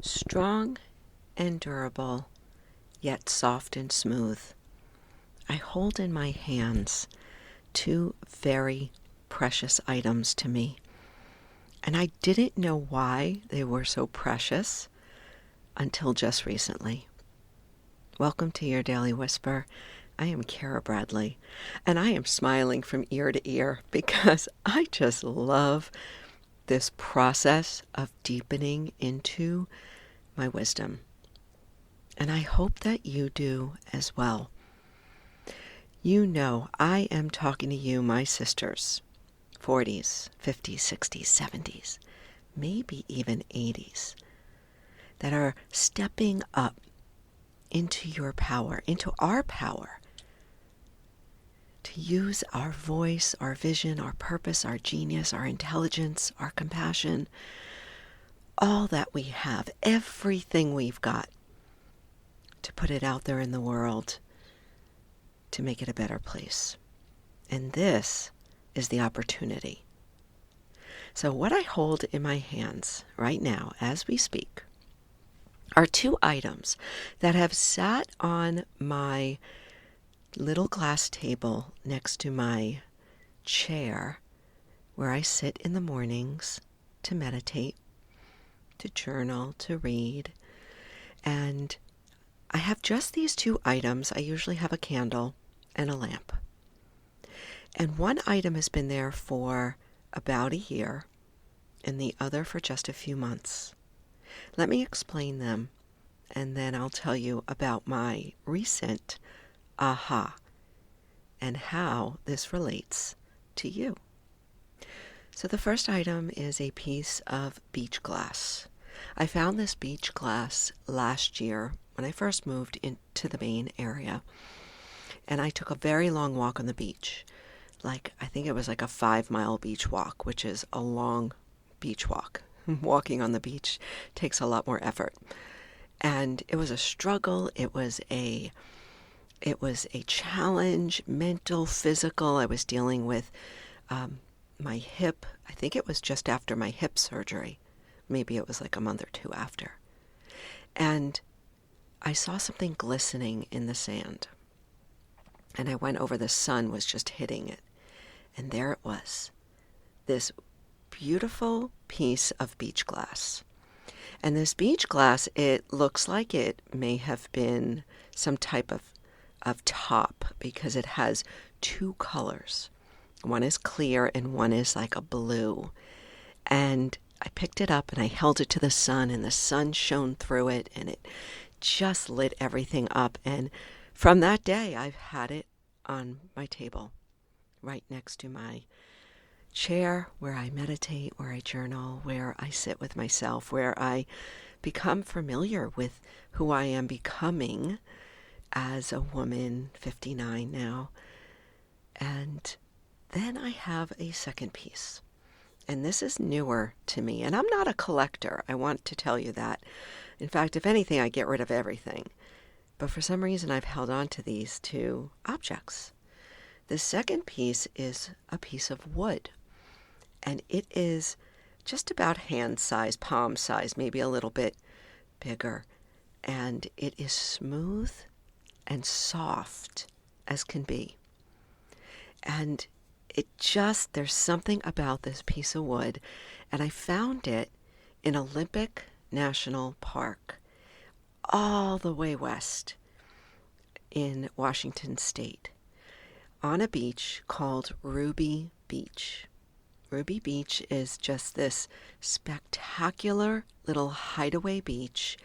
Strong and durable, yet soft and smooth. I hold in my hands two very precious items to me, and I didn't know why they were so precious until just recently. Welcome to your Daily Whisper. I am Kara Bradley, and I am smiling from ear to ear because I just love this process of deepening into my wisdom. And I hope that you do as well. You know, I am talking to you, my sisters, 40s, 50s, 60s, 70s, maybe even 80s, that are stepping up into your power, into our power, to use our voice, our vision, our purpose, our genius, our intelligence, our compassion, all that we have, everything we've got, to put it out there in the world to make it a better place. And this is the opportunity. So what I hold in my hands right now as we speak are two items that have sat on my little glass table next to my chair where I sit in the mornings to meditate, to journal, to read. And I have just these two items. I usually have a candle and a lamp. And one item has been there for about a year, and the other for just a few months. Let me explain them, and then I'll tell you about my recent aha and how this relates to you. So the first item is a piece of beach glass. I found this beach glass last year when I first moved into the Maine area, and I took a very long walk on the beach. I think it was like a 5-mile beach walk, which is a long beach walk. Walking on the beach takes a lot more effort. And it was a struggle. It was a challenge, mental, physical. I was dealing with my hip. I think it was just after my hip surgery. Maybe it was like a month or two after. And I saw something glistening in the sand. And I went over, the sun was just hitting it. And there it was, this beautiful piece of beach glass. And this beach glass, it looks like it may have been some type of top, because it has two colors. One is clear and one is like a blue. And I picked it up and I held it to the sun, and the sun shone through it, and it just lit everything up. And from that day, I've had it on my table, right next to my chair, where I meditate, where I journal, where I sit with myself, where I become familiar with who I am becoming as a woman, 59 now. And then I have a second piece. And this is newer to me. And I'm not a collector. I want to tell you that. In fact, if anything, I get rid of everything. But for some reason, I've held on to these two objects. The second piece is a piece of wood. And it is just about hand size, palm size, maybe a little bit bigger. And it is smooth and soft as can be. And there's something about this piece of wood. And I found it in Olympic National Park, all the way west in Washington State, on a beach called Ruby Beach. Ruby Beach is just this spectacular little hideaway beach,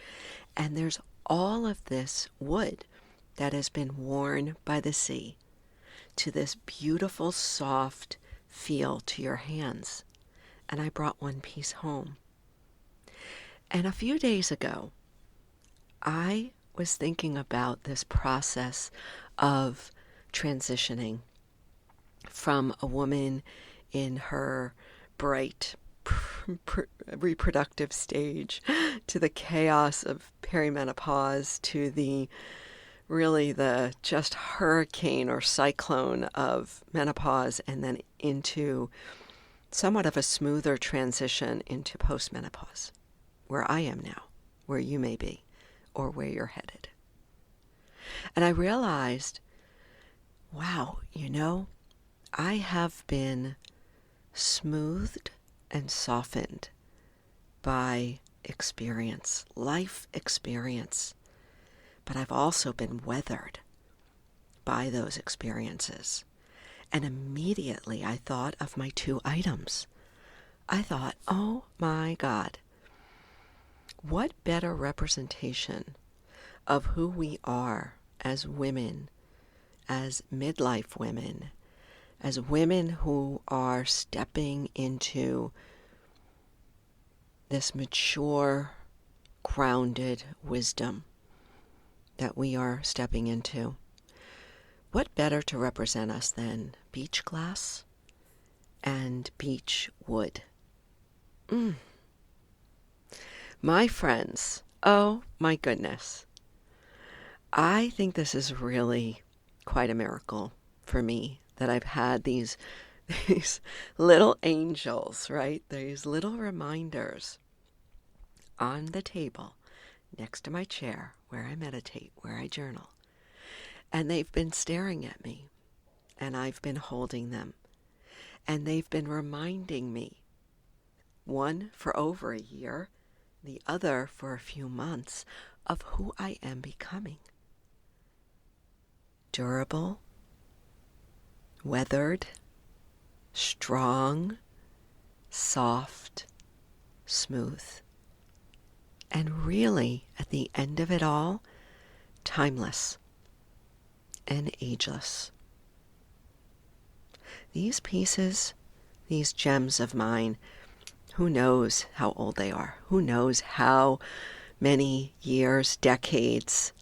and there's all of this wood that has been worn by the sea to this beautiful, soft feel to your hands. And I brought one piece home. And a few days ago, I was thinking about this process of transitioning from a woman in her bright reproductive stage to the chaos of perimenopause, to the just hurricane or cyclone of menopause, and then into somewhat of a smoother transition into postmenopause, where I am now, where you may be or where you're headed. And I realized, wow, I have been smoothed and softened by experience, life experience. But I've also been weathered by those experiences. And immediately I thought of my 2 items. I thought, oh my God, what better representation of who we are as women, as midlife women, as women who are stepping into this mature, grounded wisdom that we are stepping into. What better to represent us than beach glass and beach wood? My friends, oh my goodness. I think this is really quite a miracle for me that I've had these little angels, right? These little reminders on the table next to my chair where I meditate, where I journal. And they've been staring at me, and I've been holding them. And they've been reminding me, one for over a year, the other for a few months, of who I am becoming. Durable, weathered, strong, soft, smooth. And really, at the end of it all, timeless and ageless. These pieces, these gems of mine, who knows how old they are? Who knows how many years, decades,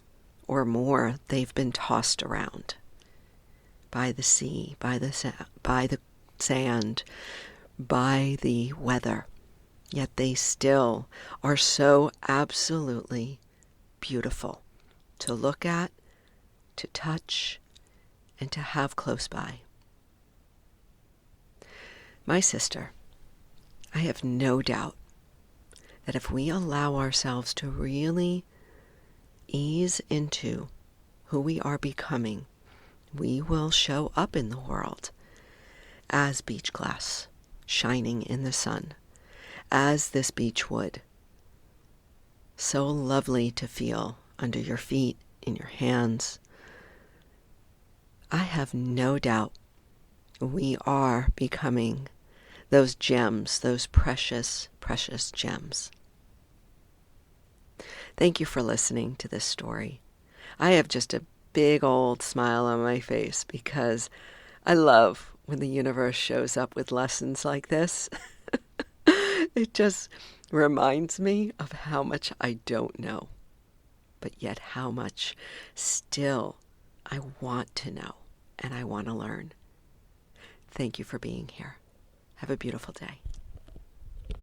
or more they've been tossed around by the sea, by the sand, by the weather. Yet they still are so absolutely beautiful to look at, to touch, and to have close by. My sister, I have no doubt that if we allow ourselves to really ease into who we are becoming, we will show up in the world as beach glass shining in the sun, as this beach wood. So lovely to feel under your feet, in your hands. I have no doubt we are becoming those gems, those precious, precious gems. Thank you for listening to this story. I have just a big old smile on my face because I love when the universe shows up with lessons like this. It just reminds me of how much I don't know, but yet how much still I want to know and I want to learn. Thank you for being here. Have a beautiful day.